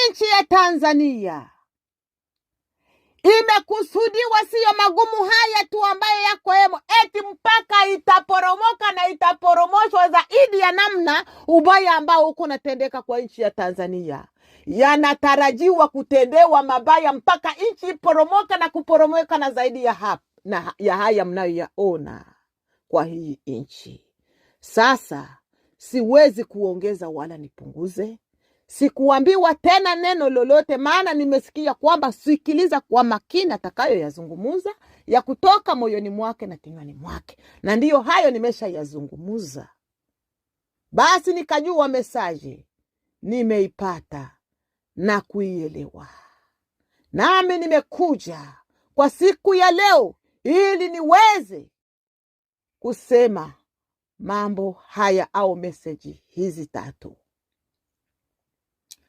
nchi ya Tanzania imekusudiwa siyo magumu haya tu ambayo yako hemo, eti mpaka itaporomoka na itaporomoshwa zaidi ya namna ubaya ambao uko natendeka kwa nchi ya Tanzania. Yanatarajiwa kutendewa mabaya mpaka nchi iporomoka na kuporomoka na zaidi ya haya mnayoyaona kwa hii nchi. Sasa siwezi kuongeza wala nipunguze. Sikuambiwa tena neno lolote, maana nimesikia kwamba sikiliza kwa makini atakayo yazungumuza ya kutoka moyoni mwake na kinywani mwake. Na ndiyo hayo nimesha yazungumuza. Basi nikajua mesaji nimeipata na kuielewa. Nami nimekuja kwa siku ya leo ili niweze kusema mambo haya au meseji hizi tatu.